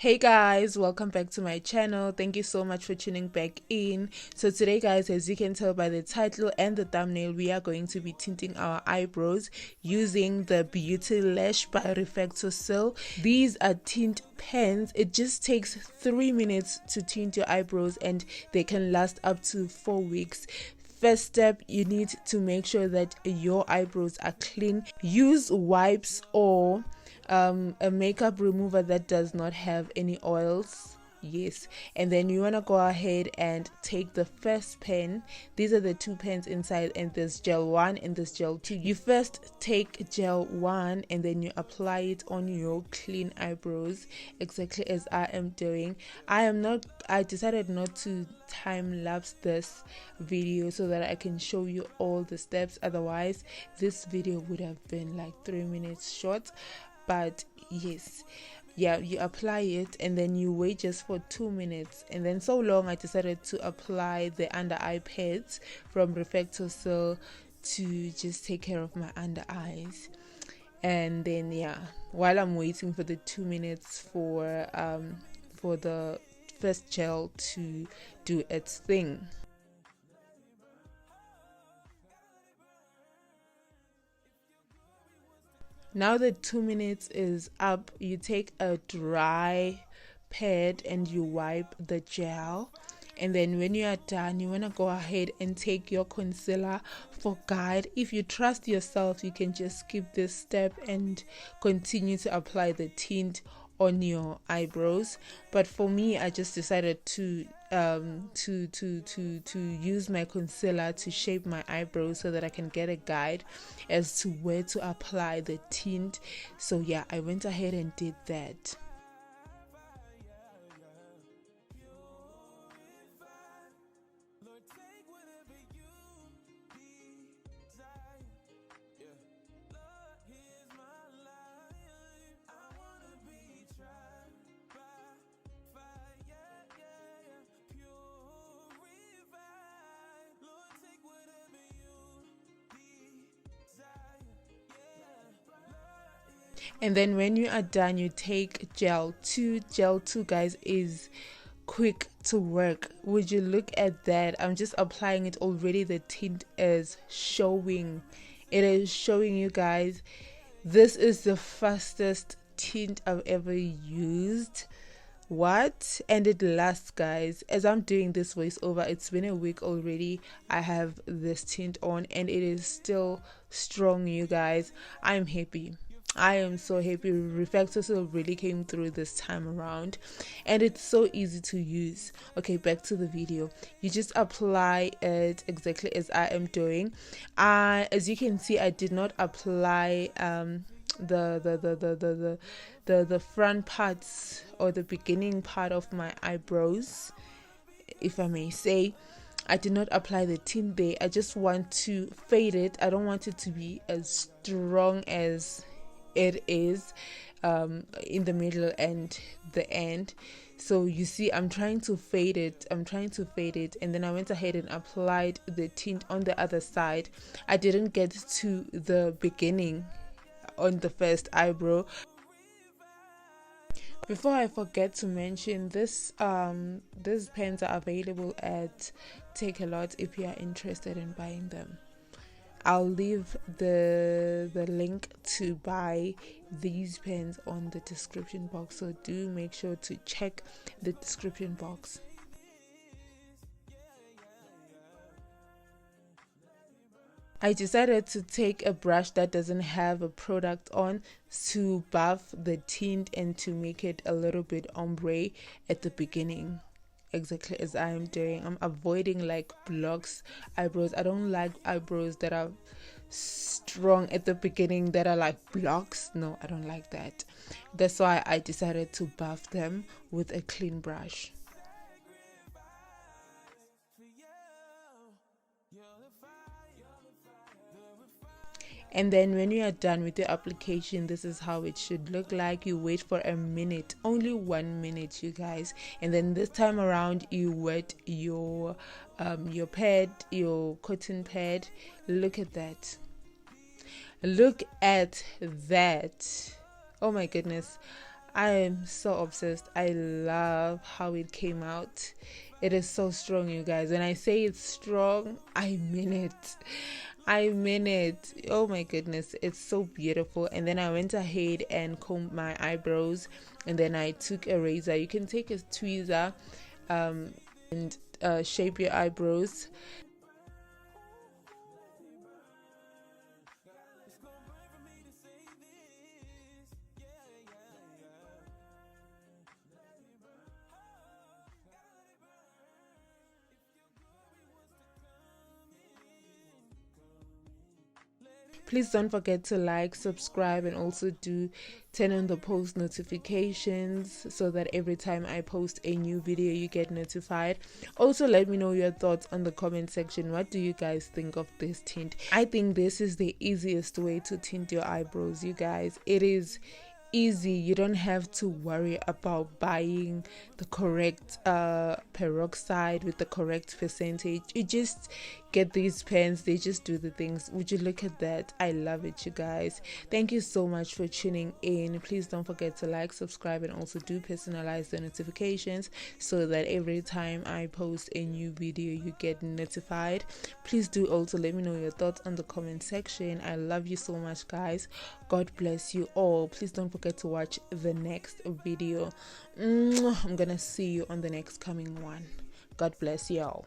Hey guys, welcome back to my channel. Thank you so much for tuning back in. So today guys, as you can tell by the title and the thumbnail, we are going to be tinting our eyebrows using the BeautyLash by RefectoCil. These are tint pens. It just takes 3 minutes to tint your eyebrows and they can last up to 4 weeks. First step, you need to make sure that your eyebrows are clean. Use wipes or a makeup remover that does not have any oils. Yes, and then you want to go ahead and take the first pen. These are the two pens inside, and there's gel 1 and there's gel 2. You first take gel 1 and then you apply it on your clean eyebrows, exactly as I am doing. I decided not to time lapse this video so that I can show you all the steps, otherwise this video would have been like 3 minutes short. But yes, yeah, you apply it and then you wait just for 2 minutes, and then so long I decided to apply the under eye pads from RefectoCil to just take care of my under eyes. And then yeah, while I'm waiting for the 2 minutes for the first gel to do its thing. Now that 2 minutes is up, you take a dry pad and you wipe the gel, and then when you are done, you want to go ahead and take your concealer for guide. If you trust yourself, you can just skip this step and continue to apply the tint on your eyebrows, but for me, I just decided to use my concealer to shape my eyebrows so that I can get a guide as to where to apply the tint. So yeah, I went ahead and did that. And then when you are done, you take gel 2. Gel 2 guys is quick to work. Would you look at that? I'm just applying it already. The tint is showing. It is showing you guys. This is the fastest tint I've ever used. What? And it lasts guys. As I'm doing this voiceover, it's been a week already. I have this tint on and it is still strong, you guys. I'm happy. I am so happy. RefectoCil really came through this time around, and it's so easy to use. Okay, back to the video. You just apply it exactly as I am doing. As you can see, I did not apply the front parts or the beginning part of my eyebrows, if I may say. I did not apply the tint there. I just want to fade it. I don't want it to be as strong as it is in the middle and the end. So you see, I'm trying to fade it, and then I went ahead and applied the tint on the other side. I didn't get to the beginning on the first eyebrow. Before I forget to mention, these pens are available at Takealot if you are interested in buying them. I'll leave the link to buy these pens on the description box, so do make sure to check the description box. I decided to take a brush that doesn't have a product on to buff the tint and to make it a little bit ombre at the beginning, exactly as I am doing. I'm avoiding like blocks eyebrows. I don't like eyebrows that are strong at the beginning, that are like blocks. No, I don't like that. That's why I decided to buff them with a clean brush. And then when you are done with the application, this is how it should look like. You wait for a minute, only 1 minute, you guys, and then this time around you wet your pad, your cotton pad. Look at that. Look at that. Oh my goodness. I am so obsessed. I love how it came out. It is so strong, you guys. When I say it's strong, I mean it. I mean it. Oh my goodness, it's so beautiful. And then I went ahead and combed my eyebrows, and then I took a razor. You can take a tweezer and shape your eyebrows. Please don't forget to like, subscribe, and also do turn on the post notifications so that every time I post a new video you get notified. Also, let me know your thoughts on the comment section. What do you guys think of this tint? I think this is the easiest way to tint your eyebrows, you guys. It is easy. You don't have to worry about buying the correct peroxide with the correct percentage. You just get these pens, they just do the things. Would you look at that? I love it, you guys. Thank you so much for tuning in. Please don't forget to like, subscribe, and also do personalize the notifications so that every time I post a new video you get notified. Please do also let me know your thoughts on the comment section. I love you so much, guys. God bless you all. Please don't forget to watch the next video. I'm gonna see you on the next coming one. God bless y'all.